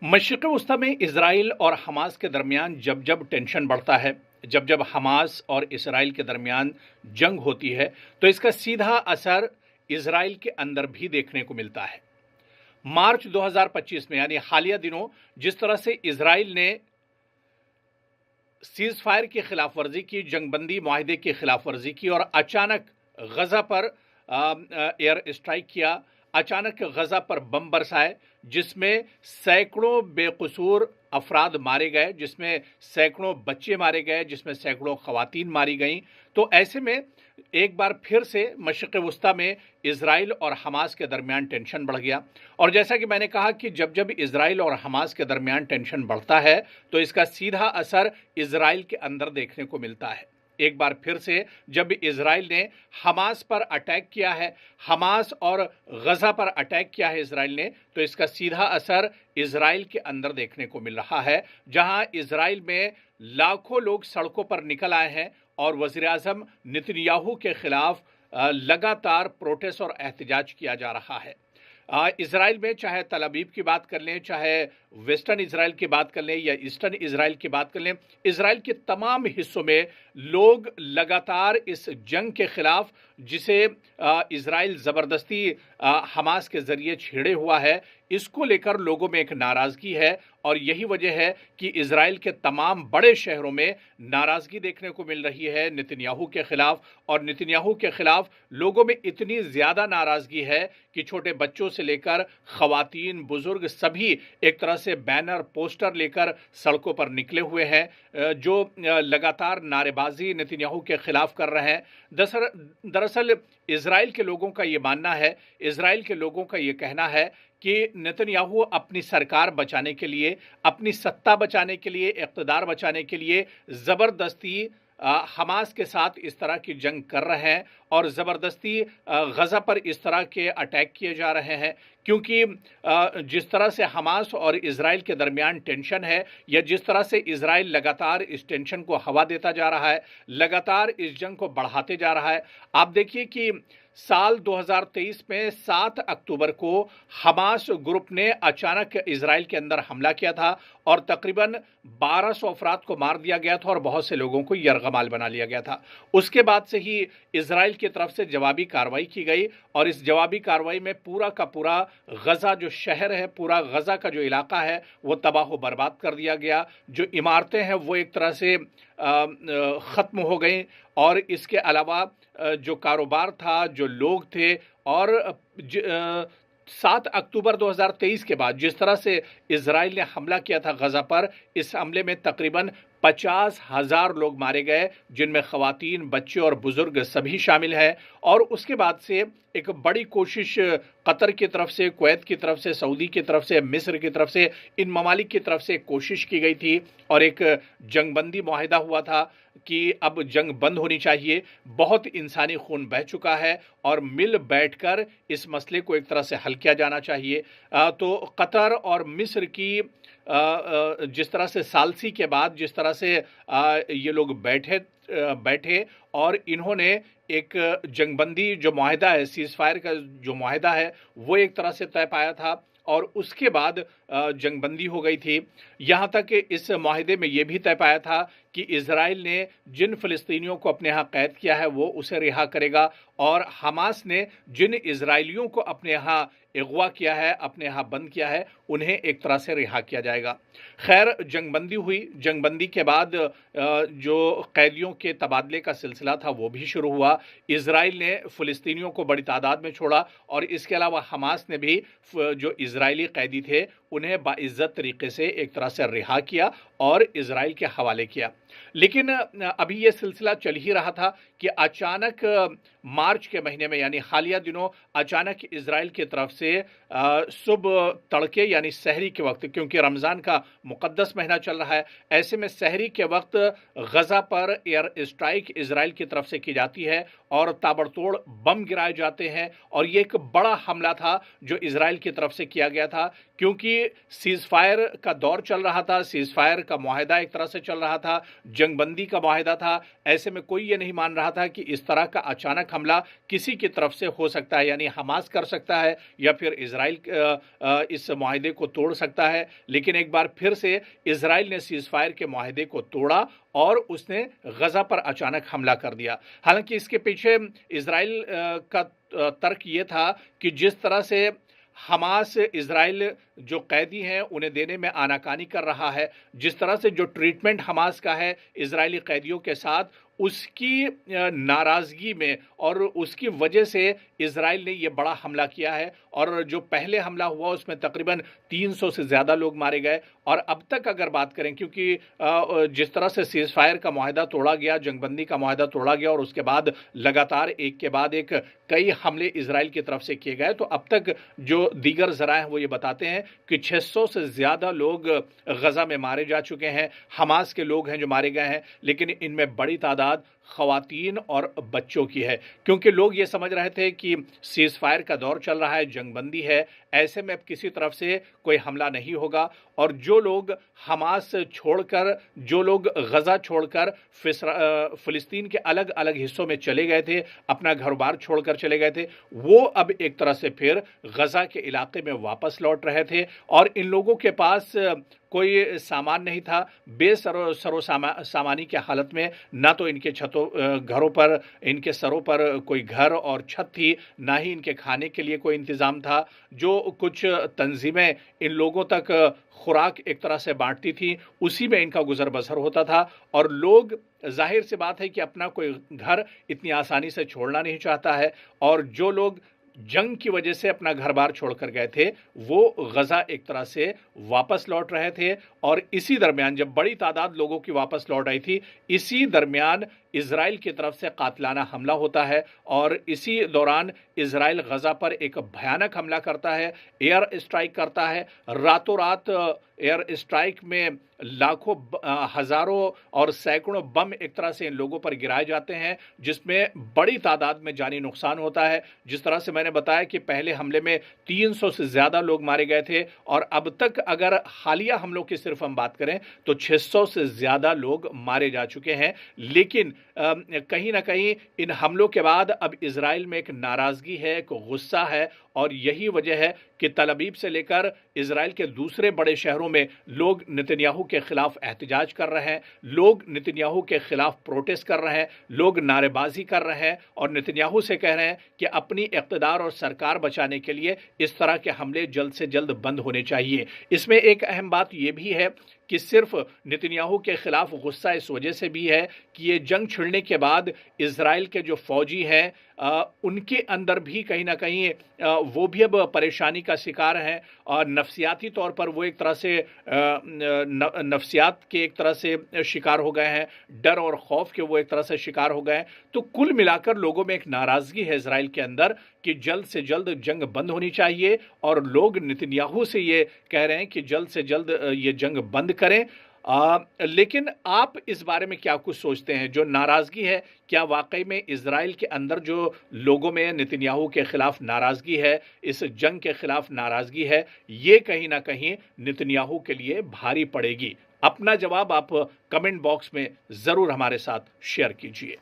मशरिक़ वस्ती में इजराइल और हमास के दरमियान जब जब टेंशन बढ़ता है, जब जब हमास और इसराइल के दरमियान जंग होती है, तो इसका सीधा असर इजराइल के अंदर भी देखने को मिलता है। मार्च 2025 में यानी हालिया दिनों जिस तरह से इजराइल ने सीज फायर की खिलाफ वर्जी की, जंगबंदी माहिदे की खिलाफ वर्जी की और अचानक गजा पर एयर स्ट्राइक किया, अचानक गजा पर बम बरसाए, जिसमें सैकड़ों बेकसूर अफराद मारे गए, जिसमें सैकड़ों बच्चे मारे गए, जिसमें सैकड़ों खवातीन मारी गईं। तो ऐसे में एक बार फिर से मशरिक़ वस्ती में इजराइल और हमास के दरमियान टेंशन बढ़ गया। और जैसा कि मैंने कहा कि जब जब इजराइल और हमास के दरमियान टेंशन बढ़ता है तो इसका सीधा असर इजराइल के अंदर देखने को मिलता है। एक बार फिर से जब इजराइल ने हमास पर अटैक किया है, हमास और गजा पर अटैक किया है इजराइल ने, तो इसका सीधा असर इजराइल के अंदर देखने को मिल रहा है, जहां इजराइल में लाखों लोग सड़कों पर निकल आए हैं और वज़ीर आज़म नेतन्याहू के खिलाफ लगातार प्रोटेस्ट और एहतजाज किया जा रहा है। इजराइल में चाहे तल अबीब की बात कर लें, चाहे वेस्टर्न इजराइल की बात कर लें या ईस्टर्न इजराइल की बात कर लें, इजराइल के तमाम हिस्सों में लोग लगातार इस जंग के खिलाफ, जिसे इजराइल ज़बरदस्ती हमास के ज़रिए छेड़े हुआ है, इसको लेकर लोगों में एक नाराज़गी है। और यही वजह है कि इजराइल के तमाम बड़े शहरों में नाराज़गी देखने को मिल रही है नेतन्याहू के खिलाफ। और नेतन्याहू के खिलाफ लोगों में इतनी ज़्यादा नाराज़गी है कि छोटे बच्चों से लेकर ख़वातीन, बुज़ुर्ग सभी एक तरह से बैनर, पोस्टर लेकर सड़कों पर निकले हुए हैं, जो लगातार नारेबाजी नेतन्याहू के खिलाफ कर रहे हैं। दरअसल इजराइल के लोगों का ये मानना है, इजराइल के लोगों का ये कहना है कि नेतन्याहू अपनी सरकार बचाने के लिए, अपनी सत्ता बचाने के लिए, इक़्तिदार बचाने के लिए ज़बरदस्ती हमास के साथ इस तरह की जंग कर रहे हैं और ज़बरदस्ती गज़ा पर इस तरह के अटैक किए जा रहे हैं। क्योंकि जिस तरह से हमास और इजराइल के दरमियान टेंशन है, या जिस तरह से इजराइल लगातार इस टेंशन को हवा देता जा रहा है, लगातार इस जंग को बढ़ाते जा रहा है। आप देखिए कि साल 2023 में 7 अक्टूबर को हमास ग्रुप ने अचानक इजराइल के अंदर हमला किया था और तकरीबन 1200 अफराद को मार दिया गया था और बहुत से लोगों को यरगमाल बना लिया गया था। उसके बाद से ही इजराइल की तरफ से जवाबी कार्रवाई की गई और इस जवाबी कार्रवाई में पूरा का पूरा गजा जो शहर है, पूरा गजा का जो इलाका है, वो तबाह बर्बाद कर दिया गया। जो इमारतें हैं वो एक तरह से ख़त्म हो गई और इसके अलावा जो कारोबार था, जो लोग थे, और 7 अक्टूबर 2023 के बाद जिस तरह से इजराइल ने हमला किया था गजा पर, इस हमले में तकरीबन 50,000 लोग मारे गए, जिनमें ख़वातीन, बच्चे और बुज़ुर्ग सभी शामिल हैं। और उसके बाद से एक बड़ी कोशिश कतर की तरफ से, कुवैत की तरफ से, सऊदी की तरफ से, मिस्र की तरफ से, इन ममालिक की तरफ से कोशिश की गई थी और एक जंगबंदी मुआहिदा हुआ था कि अब जंग बंद होनी चाहिए। बहुत इंसानी खून बह चुका है और मिल बैठकर इस मसले को एक तरह से हल किया जाना चाहिए। तो कतर और मिस्र की जिस तरह से सालसी के बाद जिस तरह से ये लोग बैठे और इन्होंने एक जंगबंदी जो मुआहिदा है, सीज़ फायर का जो मुआहिदा है, वो एक तरह से तय पाया था और उसके बाद जंगबंदी हो गई थी। यहाँ तक इस मुआहिदे में ये भी तय पाया था कि इजराइल ने जिन फ़लस्तीनियों को अपने यहाँ कैद किया है वो उसे रिहा करेगा और हमास ने जिन इजराइलियों को अपने यहाँ अगवा किया है, अपने यहाँ बंद किया है, उन्हें एक तरह से रिहा किया जाएगा। खैर, जंगबंदी हुई। जंगबंदी के बाद जो कैदियों के तबादले का सिलसिला था वो भी शुरू हुआ। इजराइल ने फ़लस्तीनियों को बड़ी तादाद में छोड़ा और इसके अलावा हमास ने भी जो इजरायली कैदी थे उन्हें बाइज़्ज़त तरीके से एक तरह से रिहा किया और इजराइल के हवाले किया। लेकिन अभी ये सिलसिला चल ही रहा था कि अचानक मार्च के महीने में यानी हालिया दिनों अचानक इजराइल की तरफ से सुबह तड़के यानी सहरी के वक्त, क्योंकि रमज़ान का मुक़द्दस महीना चल रहा है, ऐसे में सहरी के वक्त गज़ा पर एयर स्ट्राइक इजराइल की तरफ से की जाती है और ताबड़तोड़ बम गिराए जाते हैं। और ये एक बड़ा हमला था जो इजराइल की तरफ से किया गया था, क्योंकि सीज़ फायर का दौर चल रहा था, सीज़ फायर का मुआहिदा एक तरह से चल रहा था, जंग बंदी का माहिदा था। ऐसे में कोई ये नहीं मान रहा था कि इस तरह का अचानक हमला किसी की तरफ से हो सकता है, यानी हमास कर सकता है या फिर इजराइल इस माहिदे को तोड़ सकता है। लेकिन एक बार फिर से इजराइल ने सीज फायर के माहिदे को तोड़ा और उसने गजा पर अचानक हमला कर दिया। हालांकि इसके पीछे इजराइल का तर्क ये था कि जिस तरह से हमास इजराइल जो कैदी हैं उन्हें देने में आनाकानी कर रहा है, जिस तरह से जो ट्रीटमेंट हमास का है इजरायली कैदियों के साथ, उसकी नाराजगी में और उसकी वजह से इजराइल ने यह बड़ा हमला किया है। और जो पहले हमला हुआ उसमें तकरीबन 300 से ज़्यादा लोग मारे गए। और अब तक अगर बात करें, क्योंकि जिस तरह से सीज फायर का माहिदा तोड़ा गया, जंगबंदी का माहिदा तोड़ा गया और उसके बाद लगातार एक के बाद एक कई हमले इजराइल की तरफ से किए गए, तो अब तक जो दीगर ज़राए हैं वो ये बताते हैं कि 600 से ज़्यादा लोग गजा में मारे जा चुके हैं, हमास के लोग हैं जो मारे गए हैं, लेकिन इनमें बड़ी तादाद खवातीन और बच्चों की है। क्योंकि लोग ये समझ रहे थे कि सीज फायर का दौर चल रहा है, जंगबंदी है, ऐसे में अब किसी तरफ से कोई हमला नहीं होगा। और जो लोग हमास छोड़कर, जो लोग गजा छोड़कर फिलिस्तीन के अलग अलग हिस्सों में चले गए थे, अपना घर बार छोड़कर चले गए थे, वो अब एक तरह से फिर गजा के इलाके में वापस लौट रहे थे। और इन लोगों के पास कोई सामान नहीं था, सामानी की हालत में, ना तो इनके घरों पर, इनके सरों पर कोई घर और छत थी, ना ही इनके खाने के लिए कोई इंतज़ाम था। जो कुछ तंजीमें इन लोगों तक खुराक एक तरह से बांटती थी, उसी में इनका गुजर बसर होता था। और लोग, जाहिर सी बात है कि अपना कोई घर इतनी आसानी से छोड़ना नहीं चाहता है। और जो लोग जंग की वजह से अपना घर बार छोड़कर गए थे, वो गजा एक तरह से वापस लौट रहे थे। और इसी दरमियान जब बड़ी तादाद लोगों की वापस लौट आई थी, इसी दरमियान इजराइल की तरफ से कातिलाना हमला होता है। और इसी दौरान इजराइल गजा पर एक भयानक हमला करता है, एयर स्ट्राइक करता है। रातों रात एयर स्ट्राइक में लाखों, हजारों और सैकड़ों बम एक तरह से इन लोगों पर गिराए जाते हैं, जिसमें बड़ी तादाद में जानी नुकसान होता है। जिस तरह से मैंने बताया कि पहले हमले में 300 से ज़्यादा लोग मारे गए थे, और अब तक अगर हालिया हमलों की सिर्फ हम बात करें तो 600 से ज़्यादा लोग मारे जा चुके हैं। लेकिन कहीं ना कहीं इन हमलों के बाद अब इजराइल में एक नाराज़गी है, एक गुस्सा है। और यही वजह है कि तल अवीव से लेकर इजराइल के दूसरे बड़े शहरों में लोग नेतन्याहू के खिलाफ एहतजाज कर रहे हैं, लोग नेतन्याहू के खिलाफ प्रोटेस्ट कर रहे हैं, लोग नारेबाजी कर रहे हैं और नेतन्याहू से कह रहे हैं कि अपनी इक़्तिदार और सरकार बचाने के लिए इस तरह के हमले जल्द से जल्द बंद होने चाहिए। इसमें एक अहम बात यह भी है कि सिर्फ नेतन्याहू के खिलाफ गुस्सा इस वजह से भी है कि ये जंग छिड़ने के बाद इजराइल के जो फौजी हैं उनके अंदर भी कहीं ना कहीं वो भी अब परेशानी का शिकार हैं, और नफ्सियाती तौर पर वो एक तरह से नफ्सियात के एक तरह से शिकार हो गए हैं, डर और खौफ के वो एक तरह से शिकार हो गए हैं। तो कुल मिलाकर लोगों में एक नाराज़गी है इजराइल के अंदर कि जल्द से जल्द जंग बंद होनी चाहिए, और लोग नेतन्याहू से ये कह रहे हैं कि जल्द से जल्द ये जंग बंद करें। लेकिन आप इस बारे में क्या कुछ सोचते हैं? जो नाराज़गी है, क्या वाकई में इजराइल के अंदर जो लोगों में नेतन्याहू के खिलाफ नाराज़गी है, इस जंग के खिलाफ नाराज़गी है, ये कहीं ना कहीं नेतन्याहू के लिए भारी पड़ेगी? अपना जवाब आप कमेंट बॉक्स में ज़रूर हमारे साथ शेयर कीजिए।